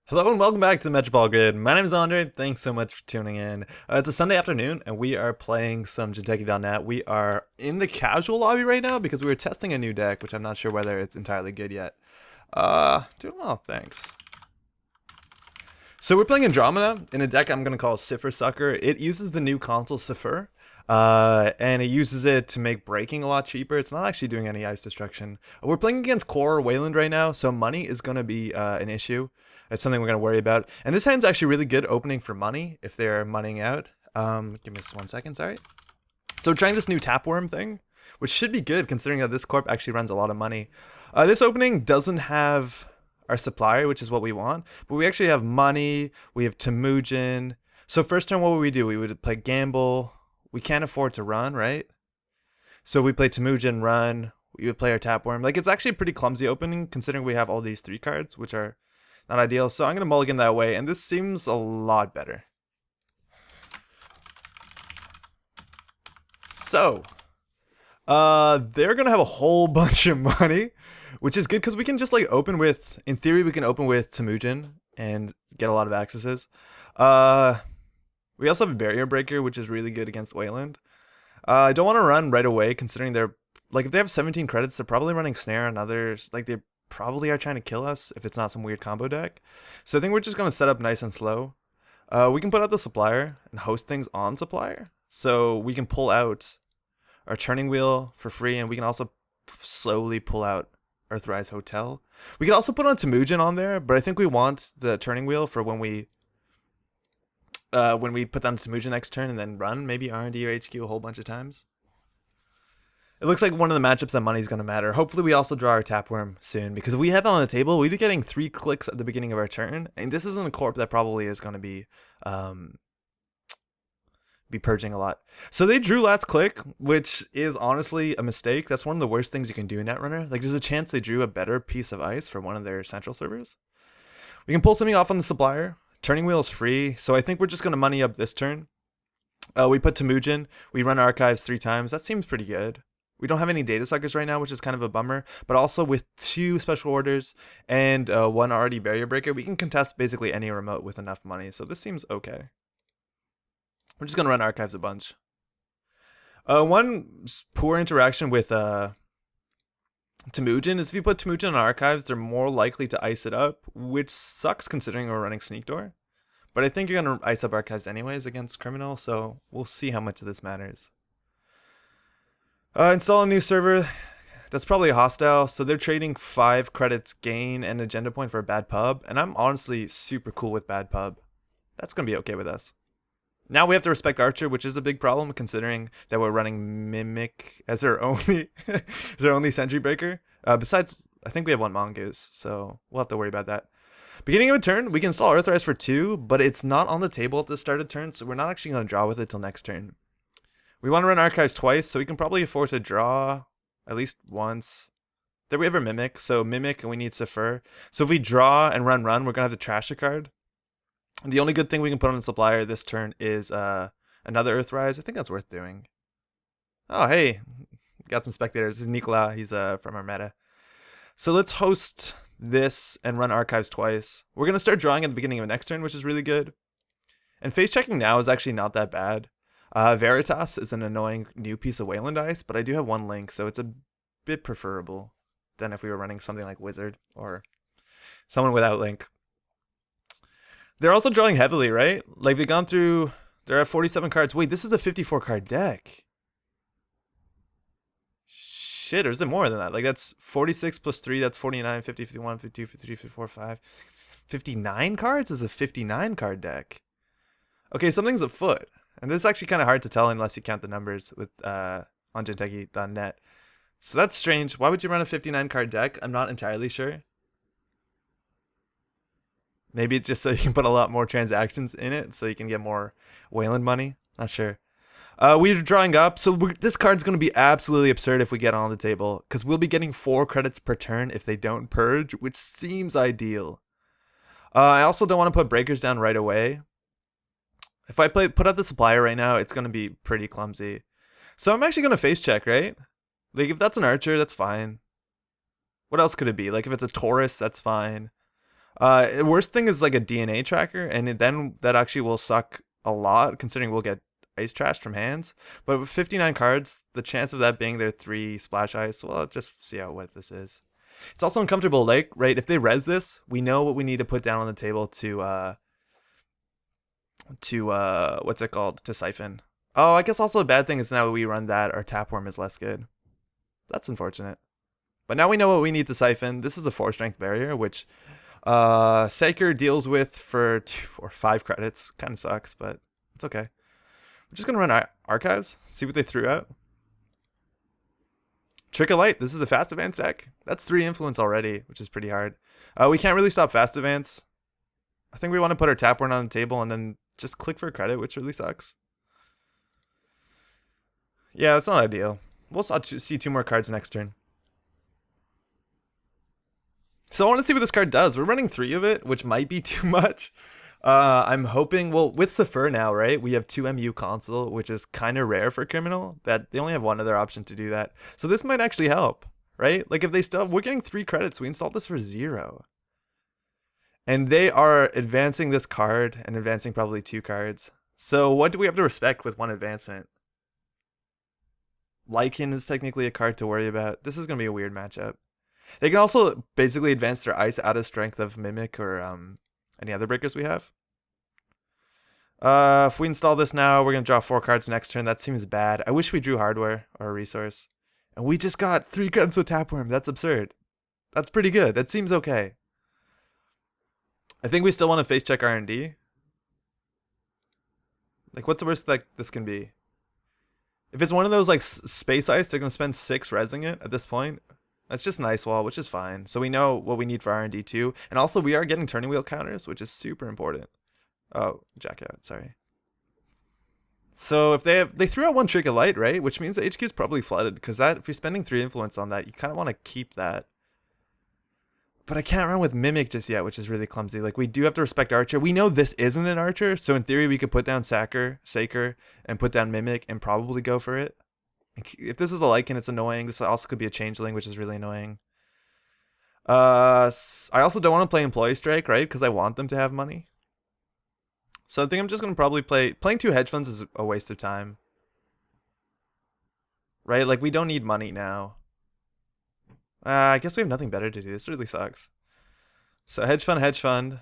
Hello and welcome back to the Metropole Grid. My name is Andre. Thanks so much for tuning in. It's a Sunday afternoon and we are playing some Jinteki.net. We are in the casual lobby right now because we were testing a new deck, which I'm not sure whether it's entirely good yet. Doing well, thanks. So we're playing Andromeda in a deck I'm going to call Sifr Sucker. It uses the new console Sifr, and it uses it to make breaking a lot cheaper. It's not actually doing any ice destruction. We're playing against Core Wayland right now, so money is going to be an issue. It's something we're going to worry about. And this hand's actually really good opening for money if they're moneying out. Give me just 1 second, sorry. So we're trying this new Tapwrm thing, which should be good considering that this corp actually runs a lot of money. This opening doesn't have our supplier, which is what we want, but we actually have money, we have Temujin. So first turn, what would we do? We would play Gamble. We can't afford to run, right? So we play Temujin, run, we would play our Tapwrm. Like, it's actually a pretty clumsy opening considering we have all these 3 cards, which are not ideal. So I'm going to mulligan that way, and this seems a lot better. So, they're going to have a whole bunch of money, which is good because we can just like open with, in theory, we can open with Temujin and get a lot of accesses. We also have a barrier breaker, which is really good against Wayland. I don't want to run right away considering they're, like, if they have 17 credits, they're probably running Snare and others. Like, they probably are trying to kill us if it's not some weird combo deck. So I think we're just going to set up nice and slow. We can put out the Supplier and host things on Supplier. So we can pull out our turning wheel for free, and we can also slowly pull out Earthrise Hotel. We could also put on Temujin on there, but I think we want the turning wheel for when we put down Temujin next turn and then run maybe R&D or HQ a whole bunch of times. It looks like one of the matchups that money is going to matter. Hopefully we also draw our Tapwrm soon, because if we have that on the table, we'd be getting 3 clicks at the beginning of our turn, and this isn't a corp that probably is going to be purging a lot. So they drew last click, which is honestly a mistake. That's one of the worst things you can do in Netrunner. Like, there's a chance they drew a better piece of ice for one of their central servers. We can pull something off on the Supplier. Turning wheel is free, so I think we're just going to money up this turn. We put Temujin. We run archives 3 times. That seems pretty good. We don't have any data suckers right now, which is kind of a bummer. But also with 2 special orders and 1 already barrier breaker, we can contest basically any remote with enough money. So this seems okay. We're just going to run archives a bunch. One poor interaction with Temujin is if you put Temujin on archives, they're more likely to ice it up, which sucks considering we're running Sneak Door. But I think you're going to ice up archives anyways against Criminal, so we'll see how much of this matters. Install a new server. That's probably a hostile, so they're trading 5 credits gain and agenda point for a B.A.B.W, and I'm honestly super cool with B.A.B.W. That's going to be okay with us. Now we have to respect Archer, which is a big problem considering that we're running Mimic as our only Sentry Breaker. Besides, I think we have 1 Mongoose, so we'll have to worry about that. Beginning of a turn, we can install Earthrise for 2, but it's not on the table at the start of turn, so we're not actually going to draw with it till next turn. We want to run Archives twice, so we can probably afford to draw at least once. There we have our Mimic, so Mimic and we need Sifr. So if we draw and run, we're going to have to trash a card. The only good thing we can put on the Supplier this turn is another Earthrise. I think that's worth doing. Oh, hey, got some spectators. This is Nicola. He's from our meta. So let's host this and run Archives twice. We're going to start drawing at the beginning of next turn, which is really good. And face checking now is actually not that bad. Veritas is an annoying new piece of Wayland Ice, but I do have 1 link, so it's a bit preferable than if we were running something like Wizard or someone without link. They're also drawing heavily, right? Like, they've gone through, they're at 47 cards. Wait, this is a 54 card deck. Shit, or is it more than that? Like, that's 46 plus 3, that's 49, 50, 51, 52, 53, 54, 5. 59 cards is a 59 card deck. Okay, something's afoot. And this is actually kind of hard to tell unless you count the numbers with on Jinteki.net. So that's strange. Why would you run a 59 card deck? I'm not entirely sure. Maybe it's just so you can put a lot more transactions in it so you can get more Wayland money. Not sure. We're drawing up. So this card's going to be absolutely absurd if we get on the table, because we'll be getting 4 credits per turn if they don't purge, which seems ideal. I also don't want to put breakers down right away. If I put out the Supplier right now, it's going to be pretty clumsy. So I'm actually going to face check, right? Like, if that's an Archer, that's fine. What else could it be? Like, if it's a Taurus, that's fine. Worst thing is like a DNA tracker, and then that actually will suck a lot, considering we'll get ice trashed from hands. But with 59 cards, the chance of that being their 3 splash ice, well, just see how what this is. It's also uncomfortable, like, right, if they res this, we know what we need to put down on the table to what's it called, to siphon. Oh, I guess also a bad thing is now we run that, our Tapworm is less good. That's unfortunate. But now we know what we need to siphon. This is a 4 strength barrier, which Saker deals with for 2 or 5 credits. Kind of sucks, but it's okay. We're just gonna run archives, see what they threw out. Trick of Light, this is a fast advance deck. That's 3 influence already, which is pretty hard. We can't really stop fast advance. I think we want to put our Tapwrm on the table and then just click for a credit, which really sucks. Yeah, that's not ideal. We'll see 2 more cards next turn. So I want to see what this card does. We're running 3 of it, which might be too much. I'm hoping, well, with Sifr now, right, we have 2 MU console, which is kind of rare for Criminal, that they only have one other option to do that. So this might actually help, right? Like if they still, we're getting 3 credits, we installed this for 0. And they are advancing this card and advancing probably 2 cards. So what do we have to respect with 1 advancement? Lycan is technically a card to worry about. This is going to be a weird matchup. They can also basically advance their ice out of strength of Mimic or any other breakers we have. If we install this now, we're going to draw 4 cards next turn. That seems bad. I wish we drew hardware or a resource. And we just got 3 credits with Tapwrm. That's absurd. That's pretty good. That seems okay. I think we still want to face check R&D. Like, what's the worst that this can be? If it's one of those, like, space ice, they're going to spend 6 resing it at this point. That's just an ice wall, which is fine. So we know what we need for R&D too. And also, we are getting turning wheel counters, which is super important. Oh, jack out, sorry. So if they threw out 1 Trick of Light, right? Which means the HQ is probably flooded, because that, if you're spending 3 influence on that, you kind of want to keep that. But I can't run with Mimic just yet, which is really clumsy. Like, we do have to respect Archer. We know this isn't an Archer, so in theory we could put down Saker, and put down Mimic, and probably go for it. If this is a Lycan, it's annoying. This also could be a Changeling, which is really annoying. I also don't want to play Employee Strike, right? Because I want them to have money. So I think I'm just going to probably playing 2 hedge funds is a waste of time. Right? Like, we don't need money now. I guess we have nothing better to do. This really sucks. So hedge fund.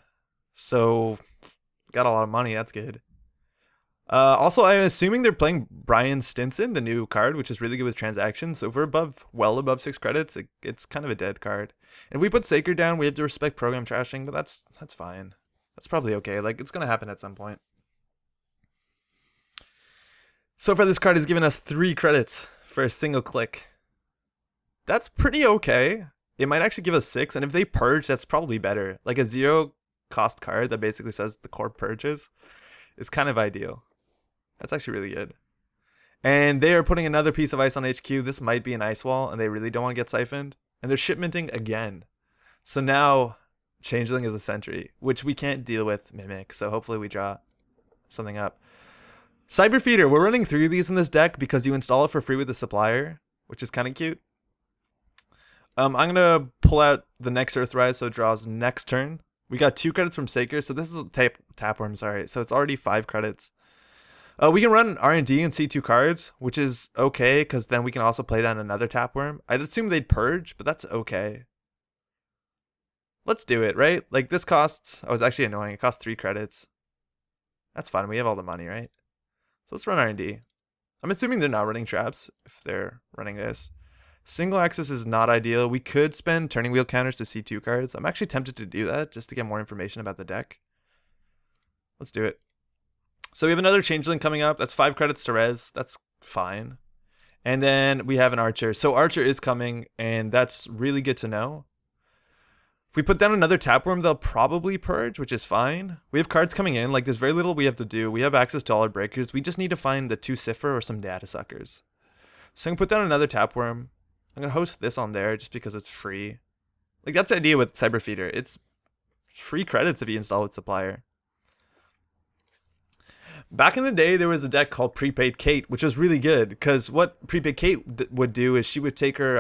So got a lot of money. That's good. Also, I'm assuming they're playing Brian Stinson, the new card, which is really good with transactions. So if we're well above 6 credits, it's kind of a dead card. And if we put Saker down, we have to respect program trashing, but that's fine. That's probably okay. Like, it's going to happen at some point. So far, this card has given us 3 credits for a single click. That's pretty okay. It might actually give us 6, and if they purge, that's probably better. Like a 0 cost card that basically says the core purges is kind of ideal. That's actually really good. And they are putting another piece of ice on HQ. This might be an ice wall, and they really don't want to get siphoned. And they're shipmenting again. So now Changeling is a sentry, which we can't deal with Mimic. So hopefully we draw something up. WrmFeeder. We're running 3 of these in this deck because you install it for free with the Supplier, which is kind of cute. I'm going to pull out the next Earthrise so it draws next turn. We got 2 credits from Saker, so this is Tapwrm, sorry. So it's already 5 credits. We can run R&D and see 2 cards, which is okay, because then we can also play down another Tapwrm. I'd assume they'd purge, but that's okay. Let's do it, right? Like, this costs, oh, it's actually annoying. It costs 3 credits. That's fine. We have all the money, right? So let's run R&D. I'm assuming they're not running traps if they're running this. Single access is not ideal. We could spend turning wheel counters to see 2 cards. I'm actually tempted to do that just to get more information about the deck. Let's do it. So we have another Changeling coming up. That's 5 credits to res. That's fine. And then we have an Archer. So Archer is coming, and that's really good to know. If we put down another Tapwrm, they'll probably purge, which is fine. We have cards coming in. Like, there's very little we have to do. We have access to all our breakers. We just need to find the 2 Sifr or some data suckers. So I'm going to put down another Tapwrm. I'm going to host this on there just because it's free. Like, that's the idea with WrmFeeder. It's free credits if you install with Supplier. Back in the day, there was a deck called Prepaid Kate, which was really good because what Prepaid Kate would do is she would take her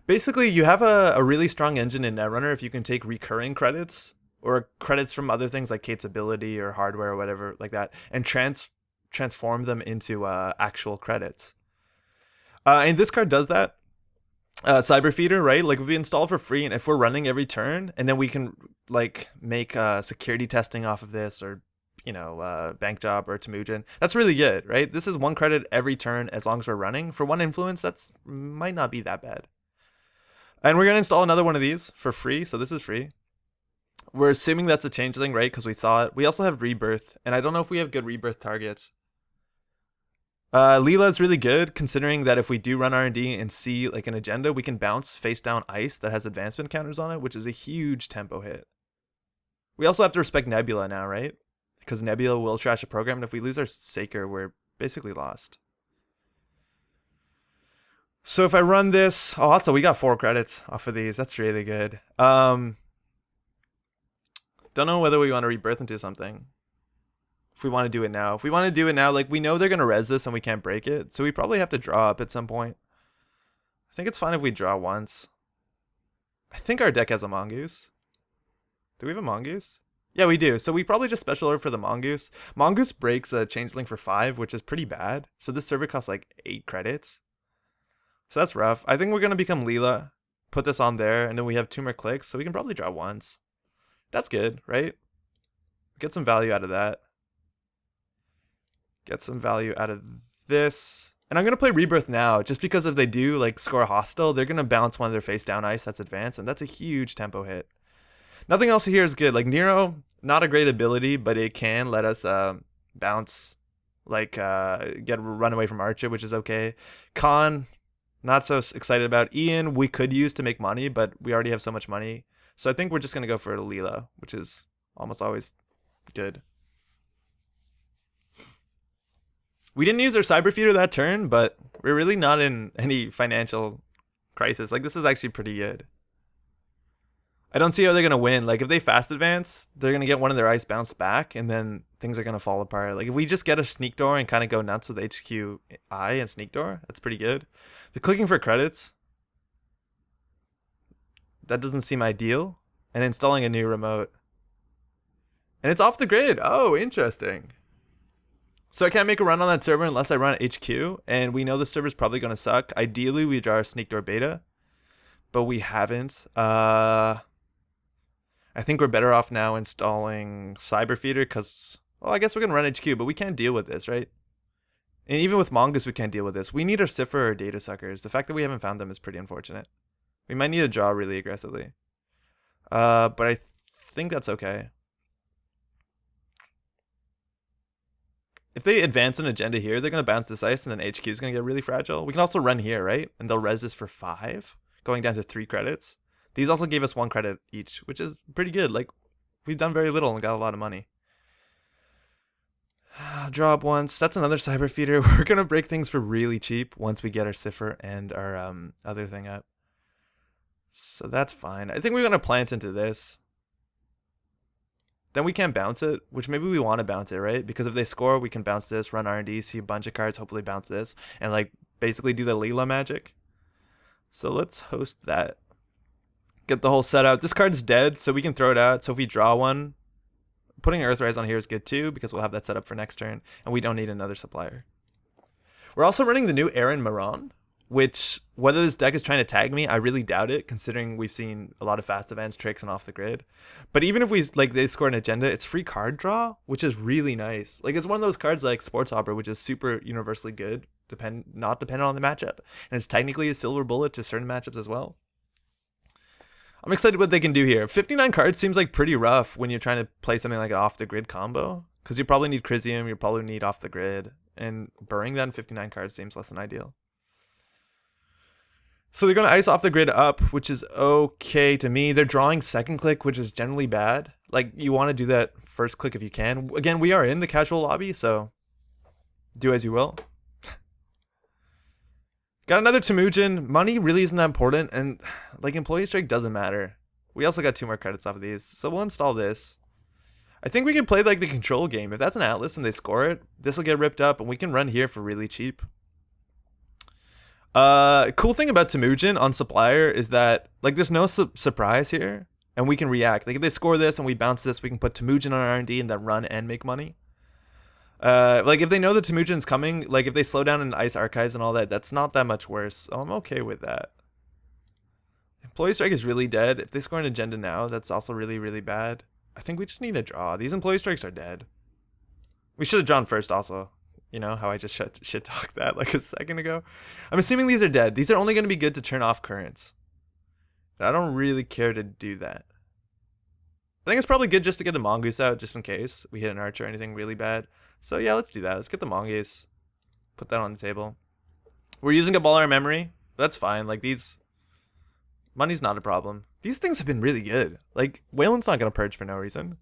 Basically, you have a really strong engine in Netrunner if you can take recurring credits or credits from other things like Kate's ability or hardware or whatever like that, and transform them into actual credits. And this card does that. CyberFeeder, right? Like if we install for free and if we're running every turn, and then we can like make security testing off of this, or bank job or Temujin. That's really good, right? This is 1 credit every turn as long as we're running. For 1 influence, that's might not be that bad. And we're gonna install another one of these for free, so this is free. We're assuming that's a changeling, right? Because we saw it. We also have rebirth, and I don't know if we have good rebirth targets. Leela is really good, considering that if we do run R&D and see like an agenda, we can bounce face down ice that has advancement counters on it, which is a huge tempo hit. We also have to respect Nebula now, right? Because Nebula will trash a program, and if we lose our Saker, we're basically lost. So if I run this, oh, also we got 4 credits off of these. That's really good. Don't know whether we want to rebirth into something. If we want to do it now. If we want to do it now, like we know they're going to res this and we can't break it. So we probably have to draw up at some point. I think it's fine if we draw once. I think our deck has a Mongoose. Do we have a Mongoose? Yeah, we do. So we probably just special order for the Mongoose. Mongoose breaks a Changeling for 5, which is pretty bad. So this server costs like 8 credits. So that's rough. I think we're going to become Leela. Put this on there, and then we have 2 more clicks. So we can probably draw once. That's good, right? Get some value out of that. Get some value out of this. And I'm going to play Rebirth now, just because if they do like score hostile, they're going to bounce one of their face down ice that's advanced, and that's a huge tempo hit. Nothing else here is good. Like Nero, not a great ability, but it can let us bounce, like get run away from Archer, which is okay. Khan, not so excited about. Ian, we could use to make money, but we already have so much money. So I think we're just going to go for Leela, which is almost always good. We didn't use our CyberFeeder that turn, but we're really not in any financial crisis. Like, this is actually pretty good. I don't see how they're going to win. Like, if they fast advance, they're going to get one of their ice bounced back, and then things are going to fall apart. Like, if we just get a Sneak Door and kind of go nuts with HQI and Sneak Door, that's pretty good. They're clicking for credits. That doesn't seem ideal. And installing a new remote. And it's off the grid. Oh, interesting. So I can't make a run on that server unless I run HQ, and we know the server's probably going to suck. Ideally, we draw our Sneak Door beta, but we haven't. I think we're better off now installing CyberFeeder because, well, I guess we're going to run HQ, but we can't deal with this, right? And even with Mongoose, we can't deal with this. We need our Sifr or Data Suckers. The fact that we haven't found them is pretty unfortunate. We might need to draw really aggressively. But I think that's okay. If they advance an agenda here, they're going to bounce this ice, and then HQ is going to get really fragile. We can also run here, right? And they'll res this for 5, going down to 3 credits. These also gave us 1 credit each, which is pretty good. Like, we've done very little and got a lot of money. Draw up once. That's another CyberFeeder. We're going to break things for really cheap once we get our Sifr and our other thing up. So that's fine. I think we're going to plant into this. Then we can't bounce it, which maybe we want to bounce it, right? Because if they score, we can bounce this, run R&D, see a bunch of cards, hopefully bounce this, and like basically do the Leela magic. So let's host that. Get the whole set out. This card's dead, so we can throw it out. So if we draw one, putting Earthrise on here is good too, because we'll have that set up for next turn, and we don't need another Supplier. We're also running the new Aaron Maron, which, whether this deck is trying to tag me, I really doubt it, considering we've seen a lot of fast events, tricks, and off the grid. But even if they score an agenda, it's free card draw, which is really nice. Like, it's one of those cards like Sports Opera, which is super universally good, not dependent on the matchup. And it's technically a silver bullet to certain matchups as well. I'm excited what they can do here. 59 cards seems like pretty rough when you're trying to play something like an off-the-grid combo, because you probably need Chrysium, you probably need off-the-grid, and burning that in 59 cards seems less than ideal. So they're going to ice off the grid up, which is okay to me. They're drawing second click, which is generally bad. Like, you want to do that first click if you can. Again, we are in the casual lobby, so do as you will. Got another Temujin. Money really isn't that important, and like Employee Strike doesn't matter. We also got 2 more credits off of these, so we'll install this. I think we can play like the control game. If that's an Atlas and they score it, this will get ripped up, and we can run here for really cheap. Cool thing about Temujin on Supplier is that like there's no surprise here, and we can react. Like if they score this and we bounce this, we can put Temujin on R&D and then run and make money. Like if they know that Temujin's coming, like if they slow down in Ice Archives and all that, that's not that much worse. So I'm okay with that. Employee Strike is really dead. If they score an agenda now, that's also really, really bad. I think we just need a draw. These Employee Strikes are dead. We should have drawn first also. You know how I just shit talked that like a second ago? I'm assuming these are dead. These are only going to be good to turn off currents. But I don't really care to do that. I think it's probably good just to get the Mongoose out just in case we hit an archer or anything really bad. So yeah, let's do that. Let's get the Mongoose. Put that on the table. We're using up all our memory. That's fine. Like these... Money's not a problem. These things have been really good. Like, Wayland's not going to purge for no reason.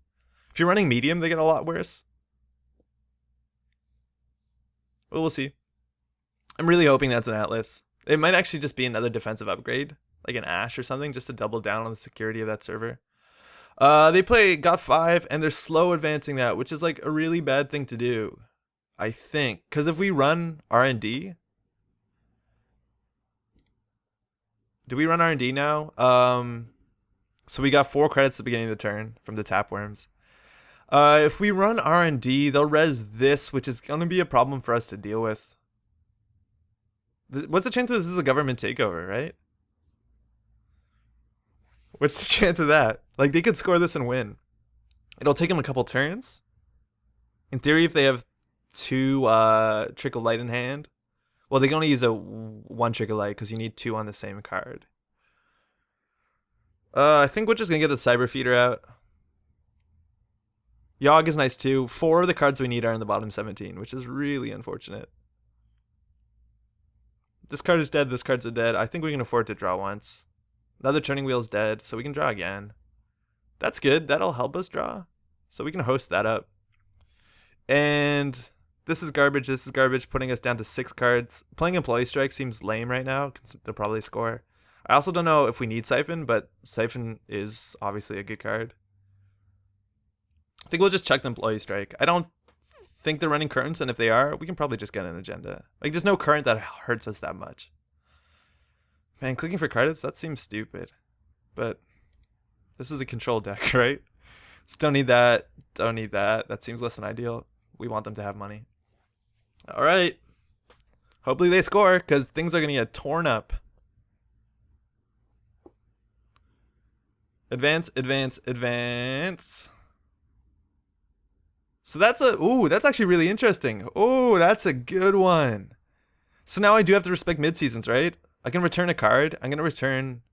If you're running medium, they get a lot worse. Well, we'll see. I'm really hoping that's an Atlas. It might actually just be another defensive upgrade, like an Ash or something, just to double down on the security of that server. They play got 5, and they're slow advancing that, which is like a really bad thing to do, I think. Because if we run R&D... Do we run R&D now? So we got 4 credits at the beginning of the turn from the Tapwrms. If we run R&D, they'll res this, which is going to be a problem for us to deal with. What's the chance that this is a government takeover, right? What's the chance of that? Like, they could score this and win. It'll take them a couple turns. In theory, if they have 2 Trickle Light in hand. Well, they can only use a 1 Trickle Light because you need 2 on the same card. I think we're just going to get the WrmFeeder out. Yogg is nice too. 4 of the cards we need are in the bottom 17, which is really unfortunate. This card is dead. This card's dead. I think we can afford to draw once. Another Turning Wheel is dead, so we can draw again. That's good. That'll help us draw. So we can host that up. And... this is garbage, putting us down to 6 cards. Playing Employee Strike seems lame right now, because they'll probably score. I also don't know if we need Siphon, but Siphon is obviously a good card. I think we'll just check the Employee Strike. I don't think they're running currents, and if they are, we can probably just get an agenda. Like, there's no current that hurts us that much. Man, clicking for credits, that seems stupid. But this is a control deck, right? Just don't need that, don't need that. That seems less than ideal. We want them to have money. All right. Hopefully they score, because things are going to get torn up. Advance, advance, advance. So that's that's actually really interesting. Oh, that's a good one. So now I do have to respect mid-seasons, right? I can return a card. I'm going to return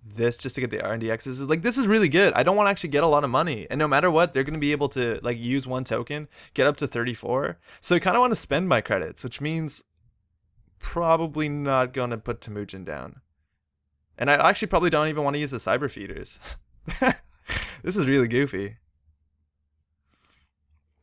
this just to get the R&D X's. Like, this is really good. I don't want to actually get a lot of money, and no matter what, they're going to be able to like use 1 token, get up to 34. So I kind of want to spend my credits, which means probably not going to put Temujin down. And I actually probably don't even want to use the WrmFeeders. This is really goofy.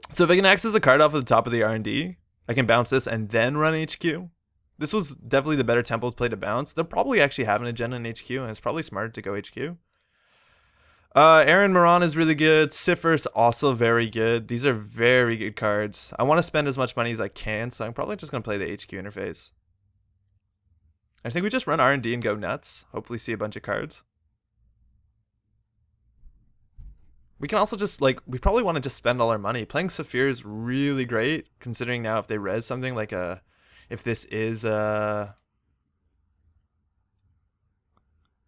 So if I can access a card off of the top of the R&D, I can bounce this and then run HQ. This was definitely the better template play to bounce. They'll probably actually have an agenda in HQ, and it's probably smarter to go HQ. Aaron Moran is really good. Sifr's also very good. These are very good cards. I want to spend as much money as I can, so I'm probably just going to play the HQ interface. I think we just run R&D and go nuts. Hopefully see a bunch of cards. We can also just, like, we probably want to just spend all our money. Playing Sifr is really great, considering now if they res something like a... If this is a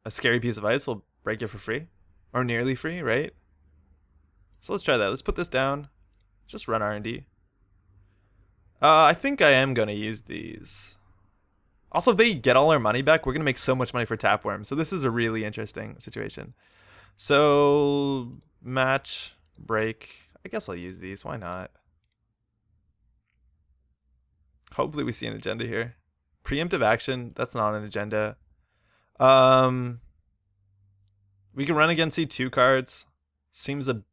scary piece of ice, we'll break it for free. Or nearly free, right? So let's try that. Let's put this down. Just run R&D. I think I am going to use these. Also, if they get all our money back, we're going to make so much money for Tapwrms. So this is a really interesting situation. So, match, break. I guess I'll use these. Why not? Hopefully we see an agenda here. Preemptive action. That's not an agenda. We can run against C2 cards. Seems a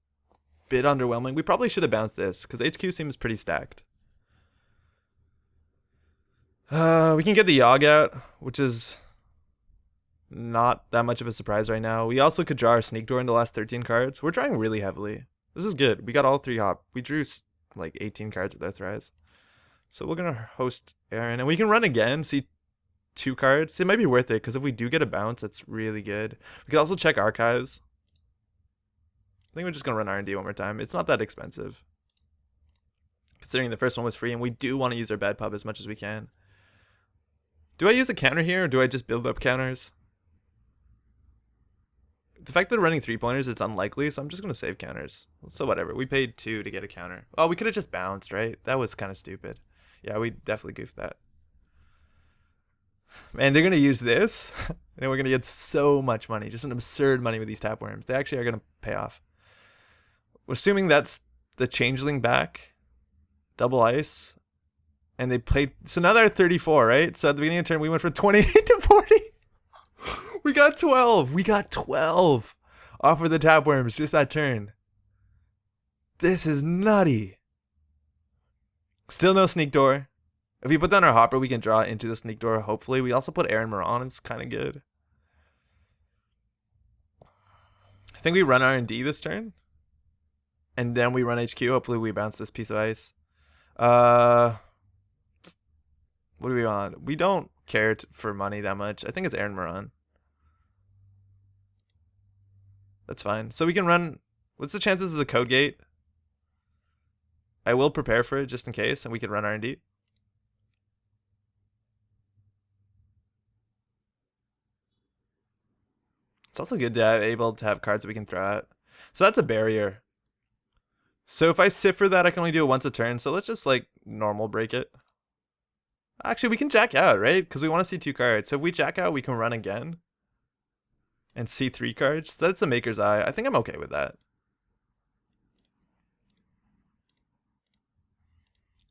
bit underwhelming. We probably should have bounced this, because HQ seems pretty stacked. We can get the Yogg out, which is not that much of a surprise right now. We also could draw our Sneak Door in the last 13 cards. We're drawing really heavily. This is good. We got all 3 hop. We drew like 18 cards with our Thrice. So we're going to host Aaron. And we can run again. See, 2 cards. It might be worth it because if we do get a bounce, it's really good. We could also check archives. I think we're just gonna run R&D one more time. It's not that expensive, considering the first one was free, and we do want to use our bad pub as much as we can. Do I use a counter here, or do I just build up counters? The fact that running 3-pointers, it's unlikely, so I'm just gonna save counters. So whatever. We paid 2 to get a counter. Oh, we could have just bounced, right? That was kind of stupid. Yeah, we definitely goofed that. Man, they're gonna use this, and we're gonna get so much money, just an absurd money with these Tapwrms. They actually are gonna pay off. We're assuming that's the changeling back, double ice, and they played. So now they're at 34, right? So at the beginning of the turn, we went from 28 to 40. We got 12. We got 12 off of the Tapwrms just that turn. This is nutty. Still no sneak door. If we put down our hopper, we can draw into the sneak door, hopefully. We also put Aaron Moran. It's kind of good. I think we run R&D this turn. And then we run HQ. Hopefully we bounce this piece of ice. What do we want? We don't care for money that much. I think it's Aaron Moran. That's fine. So we can run... What's the chances is a code gate? I will prepare for it just in case, and we can run R&D. It's also good to be able to have cards that we can throw out. So that's a barrier. So if I Sifr that, I can only do it once a turn. So let's just like normal break it. Actually, we can jack out, right? Because we want to see 2 cards. So if we jack out, we can run again. And see 3 cards. That's a maker's eye. I think I'm okay with that.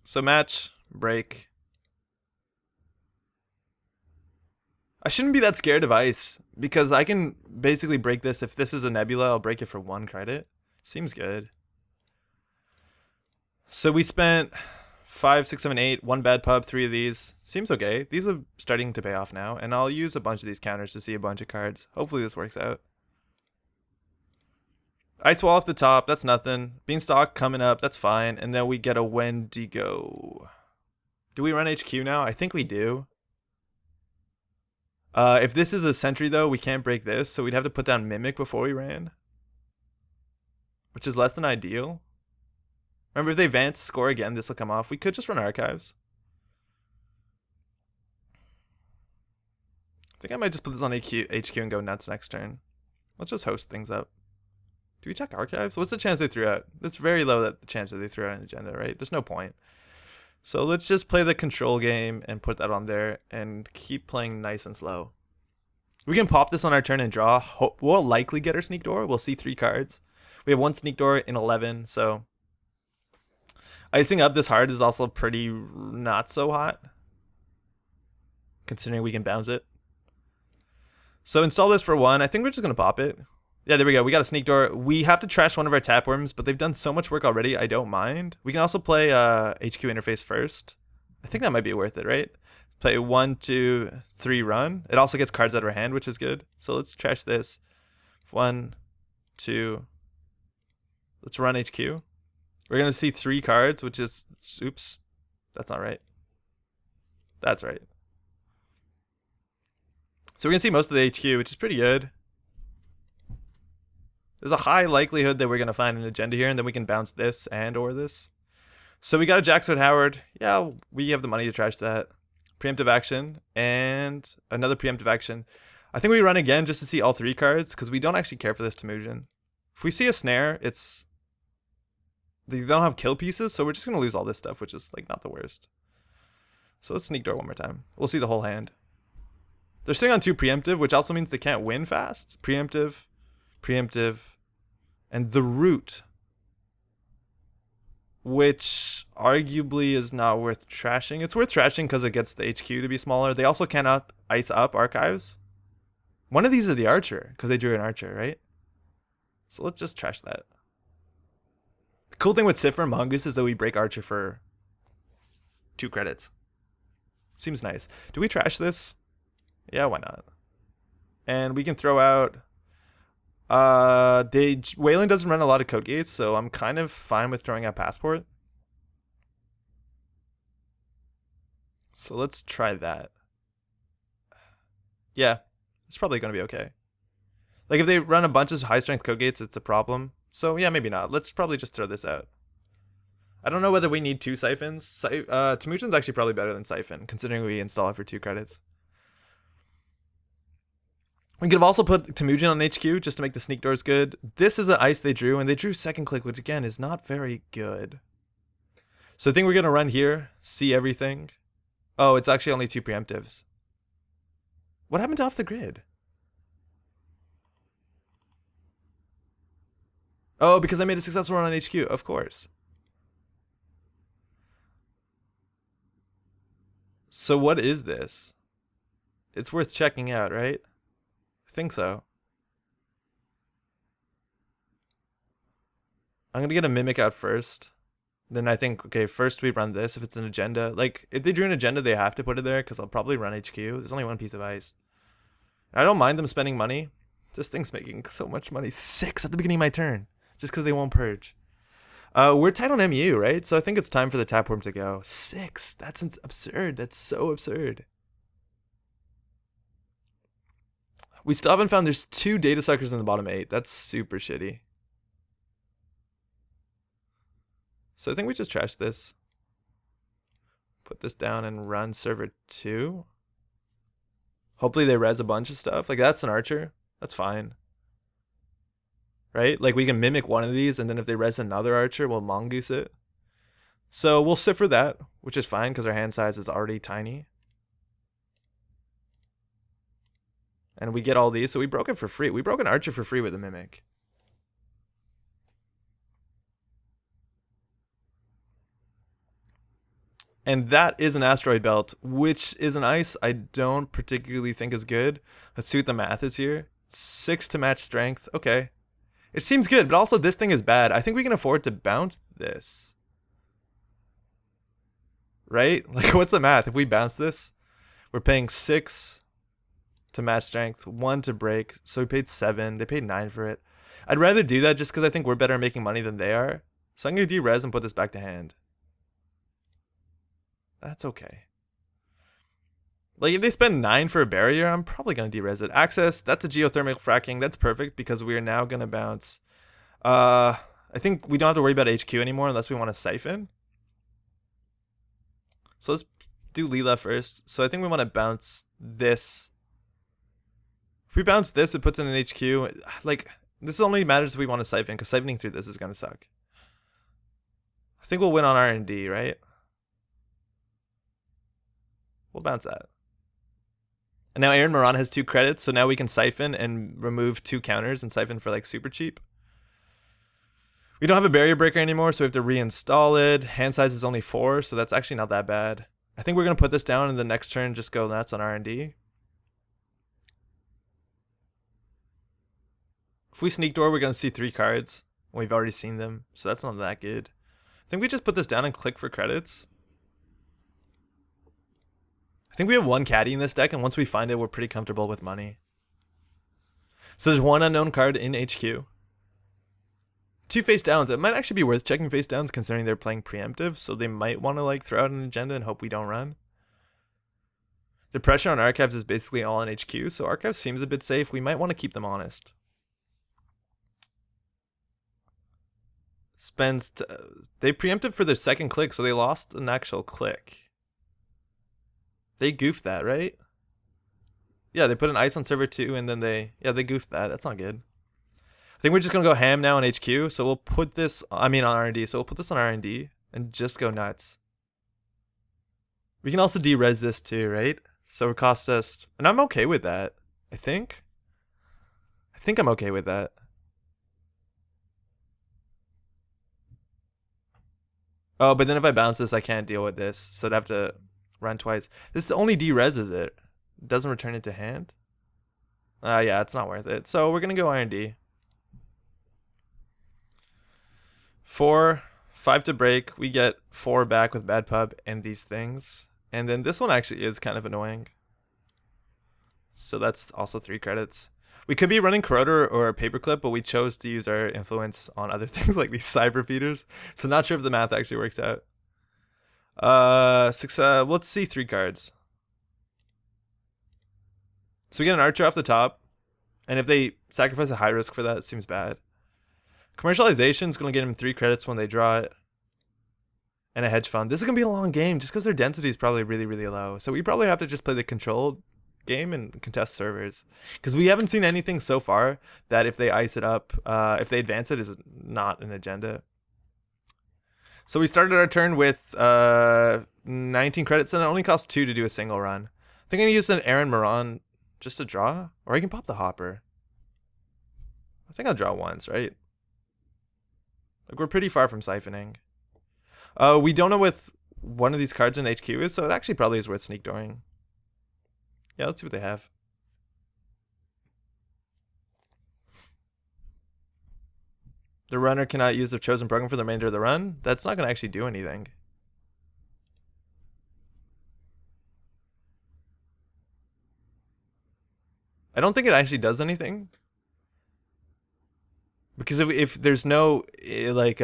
So match, break. I shouldn't be that scared of ice, because I can basically break this. If this is a nebula, I'll break it for 1 credit. Seems good. So we spent 5, 6, 7, 8, 1 bad pub, 3 of these. Seems okay. These are starting to pay off now, and I'll use a bunch of these counters to see a bunch of cards. Hopefully this works out. Ice wall off the top, that's nothing. Beanstalk coming up, that's fine. And then we get a Wendigo. Do we run HQ now? I think we do. If this is a sentry though, we can't break this, so we'd have to put down Mimic before we ran. Which is less than ideal. Remember, if they advance, score again, this will come off. We could just run archives. I think I might just put this on HQ and go nuts next turn. Let's just host things up. Do we check archives? What's the chance they threw out? It's very low, that the chance that they threw out an agenda, right? There's no point. So let's just play the control game and put that on there and keep playing nice and slow. We can pop this on our turn and draw. We'll likely get our sneak door. We'll see 3 cards. We have 1 sneak door in 11, so icing up this hard is also pretty not so hot, considering we can bounce it. So install this for 1. I think we're just going to pop it. Yeah, there we go. We got a sneak door. We have to trash one of our Tapwrms, but they've done so much work already, I don't mind. We can also play HQ interface first. I think that might be worth it, right? Play 1, 2, 3 run. It also gets cards out of our hand, which is good. So let's trash this. 1, 2. Let's run HQ. We're going to see 3 cards, which is... Oops. That's not right. That's right. So we're going to see most of the HQ, which is pretty good. There's a high likelihood that we're going to find an agenda here, and then we can bounce this and or this. So we got a Jackson Howard. Yeah, we have the money to trash that. Preemptive action, and another preemptive action. I think we run again just to see all 3 cards, because we don't actually care for this Temujin. If we see a snare, it's... They don't have kill pieces, so we're just going to lose all this stuff, which is like not the worst. So let's sneak door one more time. We'll see the whole hand. They're sitting on 2 preemptive, which also means they can't win fast. Preemptive, preemptive, and the root, which arguably is not worth trashing. It's worth trashing because it gets the HQ to be smaller. They also cannot ice up archives. One of these is the archer, because they drew an archer, right? So let's just trash that. The cool thing with Sifr and Mongoose is that we break archer for 2 credits. Seems nice. Do we trash this? Yeah, why not? And we can throw out... Wayland doesn't run a lot of code gates, so I'm kind of fine with throwing out Passport. So let's try that. Yeah, it's probably going to be okay. Like if they run a bunch of high strength code gates, it's a problem. So yeah, maybe not. Let's probably just throw this out. I don't know whether we need 2 siphons. Temujin's actually probably better than Siphon, considering we install it for 2 credits. We could have also put Temujin on HQ just to make the sneak doors good. This is an ice they drew, and they drew second click, which again is not very good. So I think we're going to run here, see everything. Oh, it's actually only 2 preemptives. What happened to off the grid? Oh, because I made a successful run on HQ, of course. So what is this? It's worth checking out, right? I think so. I'm gonna get a mimic out first. Then I think, okay, first we run this if it's an agenda. Like, if they drew an agenda, they have to put it there, because I'll probably run HQ. There's only 1 piece of ice. I don't mind them spending money. This thing's making so much money. 6 at the beginning of my turn, just because they won't purge. We're tight on MU, right? So I think it's time for the Tapworm to go. 6. That's absurd. That's so absurd. We still haven't found there's 2 data suckers in the bottom 8. That's super shitty. So I think we just trash this. Put this down and run server 2. Hopefully they res a bunch of stuff. Like, that's an archer. That's fine. Right? Like, we can mimic one of these, and then if they res another archer, we'll mongoose it. So we'll Sifr that, which is fine because our hand size is already tiny. And we get all these, so we broke it for free. We broke an archer for free with a mimic. And that is an asteroid belt, which is an ice I don't particularly think is good. Let's see what the math is here. 6 to match strength. Okay. It seems good, but also this thing is bad. I think we can afford to bounce this. Right? Like, what's the math? If we bounce this, we're paying 6 to match strength, 1 to break. So we paid 7. They paid 9 for it. I'd rather do that just because I think we're better at making money than they are. So I'm going to de-res and put this back to hand. That's okay. Like, if they spend 9 for a barrier, I'm probably going to de-res it. Access, that's a geothermal fracking. That's perfect because we are now going to bounce. I think we don't have to worry about HQ anymore unless we want to siphon. So let's do Leela first. So I think we want to bounce this. If we bounce this, it puts in an HQ. Like, this only matters if we want to siphon, because siphoning through this is going to suck. I think we'll win on R&D, right? We'll bounce that. And now Aaron Moran has 2 credits, so now we can siphon and remove 2 counters and siphon for like super cheap. We don't have a barrier breaker anymore, so we have to reinstall it. Hand size is only 4, so that's actually not that bad. I think we're going to put this down and the next turn just go nuts on R&D. If we sneak door, we're going to see 3 cards. We've already seen them, so that's not that good. I think we just put this down and click for credits. I think we have 1 caddy in this deck, and once we find it, we're pretty comfortable with money. So there's 1 unknown card in HQ. 2 face downs. It might actually be worth checking face downs considering they're playing preemptive, so they might want to like throw out an agenda and hope we don't run. The pressure on archives is basically all on HQ, so archives seems a bit safe. We might want to keep them honest. They preempted for their second click, so they lost an actual click. They goofed that, right? Yeah, they put an ice on server 2 and then they goofed that. That's not good. I think we're just going to go ham now on HQ. So we'll put this, on R&D. So we'll put this on R&D and just go nuts. We can also de-res this too, right? So it cost us, and I'm okay with that. I think I'm okay with that. Oh, but then if I bounce this, I can't deal with this. So I'd have to run twice. This only de-reses it. Doesn't return it to hand. Yeah, it's not worth it. So we're going to go R&D. 4, 5 to break. We get 4 back with B.A.B.W and these things. And then this one actually is kind of annoying. So that's also 3 credits. We could be running Corroder or a Paperclip, but we chose to use our influence on other things like these cyber feeders. So not sure if the math actually works out. Let's see 3 cards. So we get an archer off the top. And if they sacrifice a high risk for that, it seems bad. Commercialization is going to get him 3 credits when they draw it. And a hedge fund. This is going to be a long game just because their density is probably really, really low. So we probably have to just play the controlled game and contest servers. Because we haven't seen anything so far that if they ice it up, if they advance it, is not an agenda. So we started our turn with 19 credits and it only costs 2 to do a single run. I think I'm going to use an Aaron Moran just to draw. Or I can pop the hopper. I think I'll draw once, right? Like we're pretty far from siphoning. We don't know what one of these cards in HQ is, so it actually probably is worth sneak dooring. Yeah, let's see what they have. The runner cannot use the chosen program for the remainder of the run. That's not going to actually do anything. I don't think it actually does anything. Because if there's no, like,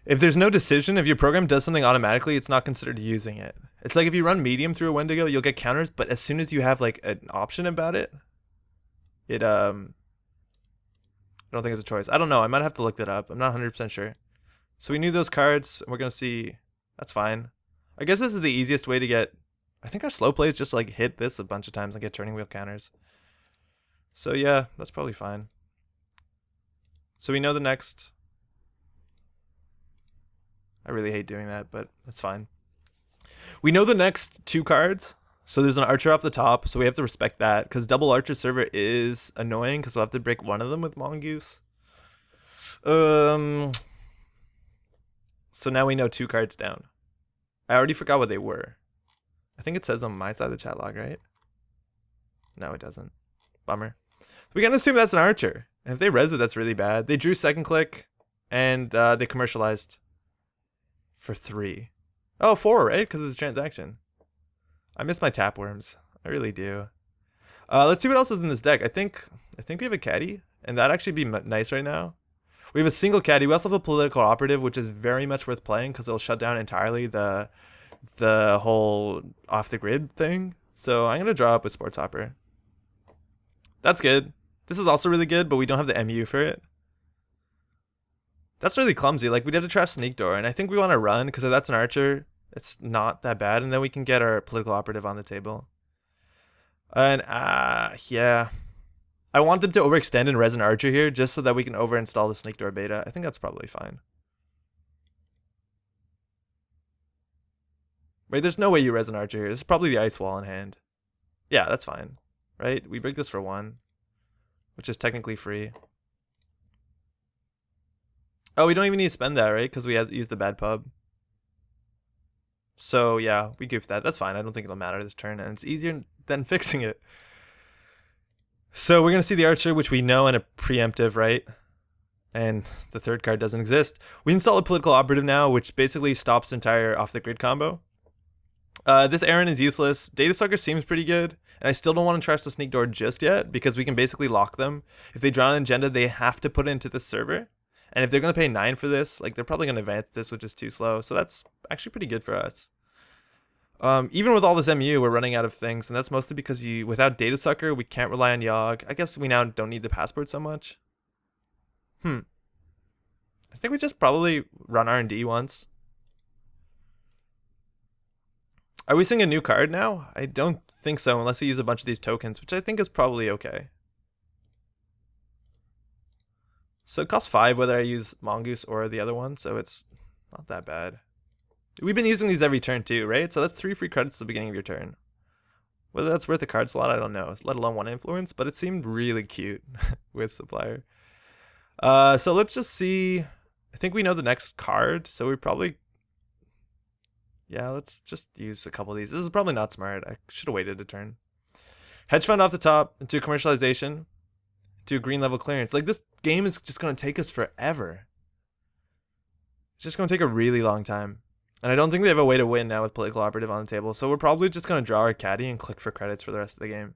if there's no decision, if your program does something automatically, it's not considered using it. It's like if you run medium through a Wendigo, you'll get counters, but as soon as you have like an option about it, I don't think it's a choice. I don't know. I might have to look that up. I'm not 100% sure. So we knew those cards. And we're going to see. That's fine. I guess this is the easiest way to get. I think our slow play is just like hit this a bunch of times and get turning wheel counters. So yeah, that's probably fine. So we know the next. I really hate doing that, but that's fine. We know the next 2 cards. So there's an archer off the top, so we have to respect that. Because double archer server is annoying, because we'll have to break one of them with Mongoose. So now we know 2 cards down. I already forgot what they were. I think it says on my side of the chat log, right? No, it doesn't. Bummer. We can assume that's an archer. And if they res it, that's really bad. They drew second click, and they commercialized for 3. Oh, 4, right? Because it's a transaction. I miss my Tapwrms. I really do. Let's see what else is in this deck. I think we have a caddy, and that'd actually be nice right now. We have a single caddy. We also have a political operative, which is very much worth playing because it'll shut down entirely the whole off the grid thing. So I'm gonna draw up with Sports Hopper. That's good. This is also really good, but we don't have the MU for it. That's really clumsy. Like we'd have to try Sneak Door, and I think we want to run because if that's an archer, it's not that bad, and then we can get our political operative on the table. And yeah, I want them to overextend and res an archer here just so that we can overinstall the Sneak Door beta. I think that's probably fine. Wait, there's no way you res an archer here. This is probably the ice wall in hand. Yeah, that's fine, right? We break this for 1, which is technically free. Oh, we don't even need to spend that, right? Because we have used the B.A.B.W. So yeah, we goofed that. That's fine. I don't think it'll matter this turn, and it's easier than fixing it. So we're gonna see the archer, which we know in a preemptive, right? And the third card doesn't exist. We install a political operative now, which basically stops the entire off the grid combo. This Aaron is useless. Data Sucker seems pretty good, and I still don't want to trash the Sneak Door just yet because we can basically lock them. If they draw an agenda, they have to put it into this server. And if they're going to pay 9 for this, like they're probably going to advance this, which is too slow. So that's actually pretty good for us. Even with all this MU, we're running out of things. And that's mostly because without Data Sucker, we can't rely on Yogg. I guess we now don't need the passport so much. I think we just probably run R&D once. Are we seeing a new card now? I don't think so, unless we use a bunch of these tokens, which I think is probably okay. So it costs 5 whether I use Mongoose or the other one, so it's not that bad. We've been using these every turn too, right? So that's 3 free credits at the beginning of your turn. Whether that's worth a card slot, I don't know, let alone 1 influence, but it seemed really cute with Supplier. So let's just see. I think we know the next card, so we probably... Yeah, let's just use a couple of these. This is probably not smart. I should have waited a turn. Hedge fund off the top into commercialization. To green level clearance. Like this game is just going to take us forever. It's just going to take a really long time. And I don't think they have a way to win now with political operative on the table. So we're probably just going to draw our caddy and click for credits for the rest of the game.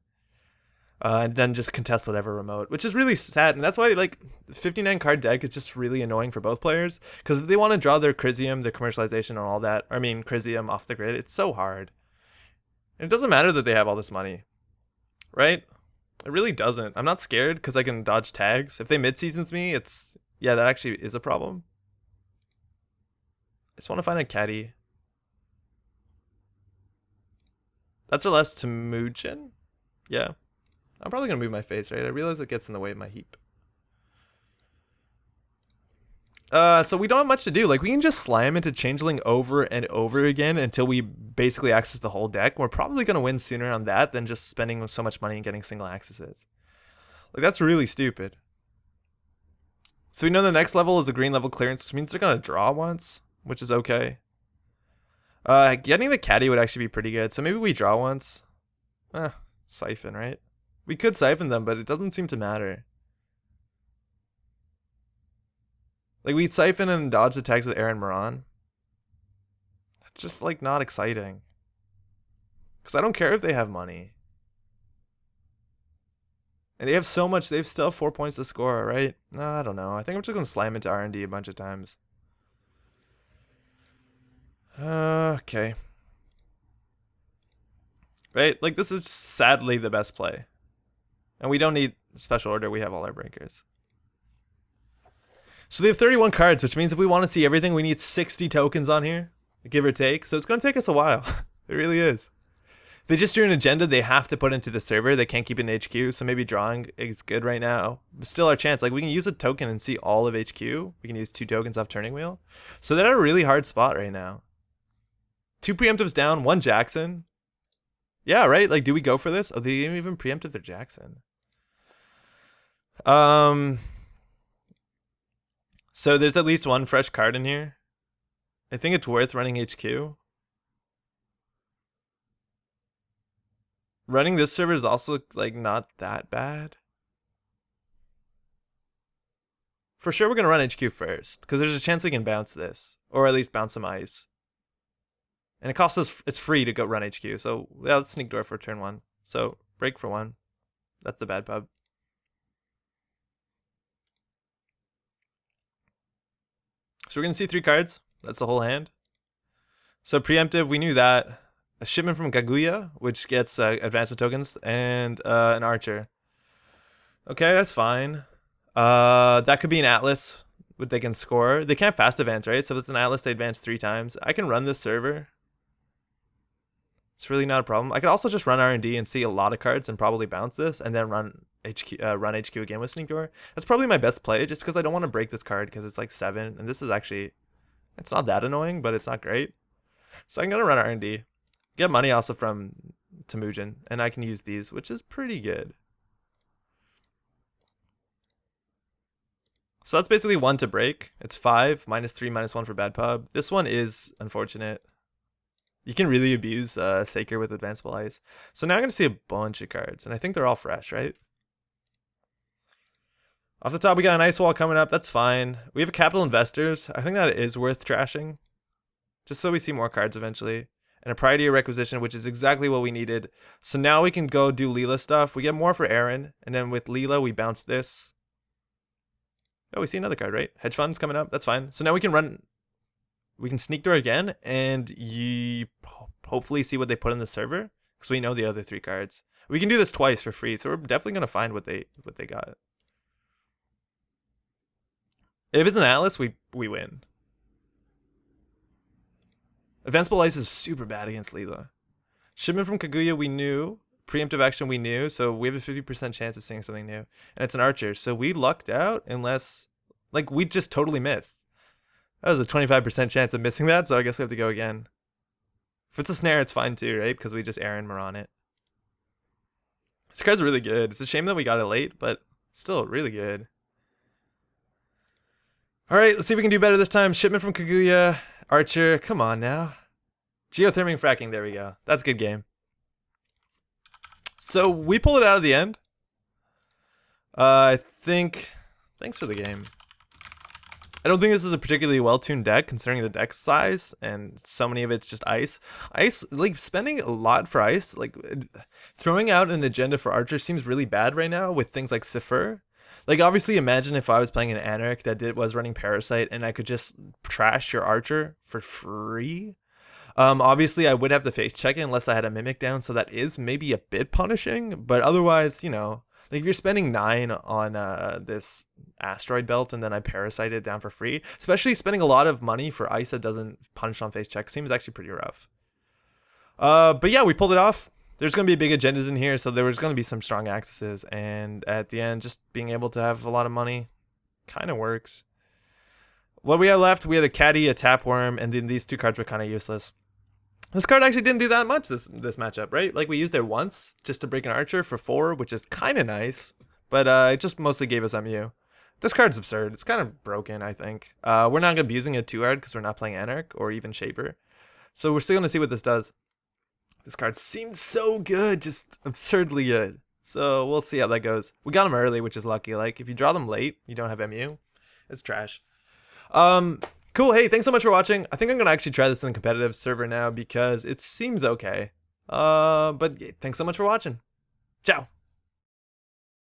And then just contest whatever remote, which is really sad. And that's why like 59 card deck is just really annoying for both players. Because if they want to draw their Chrysium, their commercialization and all that, Chrysium off the grid, it's so hard. And it doesn't matter that they have all this money, right? It really doesn't. I'm not scared because I can dodge tags. If they mid-seasons me, it's... Yeah, that actually is a problem. I just want to find a caddy. That's a less Temujin? Yeah. I'm probably going to move my face, right? I realize it gets in the way of my heap. So we don't have much to do. Like, we can just slam into Changeling over and over again until we basically access the whole deck. We're probably going to win sooner on that than just spending so much money and getting single accesses. Like, that's really stupid. So we know the next level is a green level clearance, which means they're going to draw once, which is okay. Getting the caddy would actually be pretty good. So maybe we draw once. Siphon, right? We could siphon them, but it doesn't seem to matter. Like, we siphon and dodge attacks with Aaron Moran. Just, like, not exciting. Because I don't care if they have money. And they have so much, they still have 4 points to score, right? I don't know. I think I'm just going to slam into R&D a bunch of times. Okay. Right? Like, this is sadly the best play. And we don't need special order. We have all our breakers. So they have 31 cards, which means if we want to see everything, we need 60 tokens on here, give or take. So it's going to take us a while. It really is. If they just drew an agenda, they have to put into the server. They can't keep it in HQ, so maybe drawing is good right now. But still our chance. Like, we can use a token and see all of HQ. We can use 2 tokens off Turning Wheel. So they're at a really hard spot right now. 2 preemptives down, 1 Jackson. Yeah, right? Like, do we go for this? Oh, they didn't even preemptive their Jackson. So there's at least 1 fresh card in here. I think it's worth running HQ. Running this server is also, like, not that bad. For sure we're going to run HQ first, because there's a chance we can bounce this. Or at least bounce some ice. And it costs us, it's free to go run HQ. So, yeah, let's sneak door for turn 1. So, break for 1. That's the B.A.B.W. So we're going to see 3 cards. That's the whole hand. So preemptive, we knew that. A shipment from Kaguya, which gets advancement tokens, and an archer. Okay, that's fine. That could be an Atlas, what they can score. They can't fast advance, right? So if it's an Atlas, they advance 3 times. I can run this server. It's really not a problem. I could also just run R&D and see a lot of cards and probably bounce this, and then run HQ again with Sneak Door. That's probably my best play, just because I don't want to break this card because it's like 7, and this is actually, it's not that annoying, but it's not great. So I'm gonna run R&D, get money also from Temujin, and I can use these, which is pretty good. So that's basically 1 to break. It's 5, -3, -1 for B.A.B.W. This one is unfortunate. You can really abuse Saker with Advanceable Ice. So now I'm going to see a bunch of cards, and I think they're all fresh, right? Off the top, we got an Ice Wall coming up. That's fine. We have Capital Investors. I think that is worth trashing, just so we see more cards eventually. And a Priority Requisition, which is exactly what we needed. So now we can go do Leela stuff. We get more for Aaron, and then with Leela, we bounce this. Oh, we see another card, right? Hedge Funds coming up. That's fine. So now we can run... We can Sneak Door again, and you hopefully see what they put in the server, because we know the other 3 cards. We can do this twice for free, so we're definitely gonna find what they got. If it's an Atlas, we win. Advanceable Ice is super bad against Leela. Shipment from Kaguya we knew. Preemptive action we knew, so we have a 50% chance of seeing something new. And it's an Archer, so we lucked out unless... Like, we just totally missed. That was a 25% chance of missing that, so I guess we have to go again. If it's a snare, it's fine too, right? Because we just Aaron Moran it. This card's really good. It's a shame that we got it late, but still really good. Alright, let's see if we can do better this time. Shipment from Kaguya. Archer, come on now. Geothermic Fracking, there we go. That's a good game. So we pulled it out at the end. I think... Thanks for the game. I don't think this is a particularly well-tuned deck, considering the deck size, and so many of it's just ice. Ice, like, spending a lot for ice, like, throwing out an agenda for Archer seems really bad right now with things like Sifr. Like, obviously, imagine if I was playing an Anarch that was running Parasite, and I could just trash your Archer for free. Obviously, I would have to face check it unless I had a Mimic down, so that is maybe a bit punishing. But otherwise, you know, like if you're spending 9 on this asteroid belt and then I parasite it down for free, especially spending a lot of money for ice that doesn't punish on face check, seems actually pretty rough. But yeah, we pulled it off. There's going to be big agendas in here, so there was going to be some strong accesses, and at the end, just being able to have a lot of money kind of works. What we had left, we had a Caddy, a Tapworm, and then these 2 cards were kind of useless. This card actually didn't do that much this matchup, right? Like, we used it once just to break an Archer for 4, which is kind of nice, but it just mostly gave us MU. This card's absurd. It's kind of broken, I think. We're not going to be using it too hard because we're not playing Anarch or even Shaper. So we're still going to see what this does. This card seems so good, just absurdly good. So we'll see how that goes. We got them early, which is lucky. Like, if you draw them late, you don't have MU. It's trash. Cool. Hey, thanks so much for watching. I think I'm going to actually try this in a competitive server now because it seems okay. But thanks so much for watching. Ciao.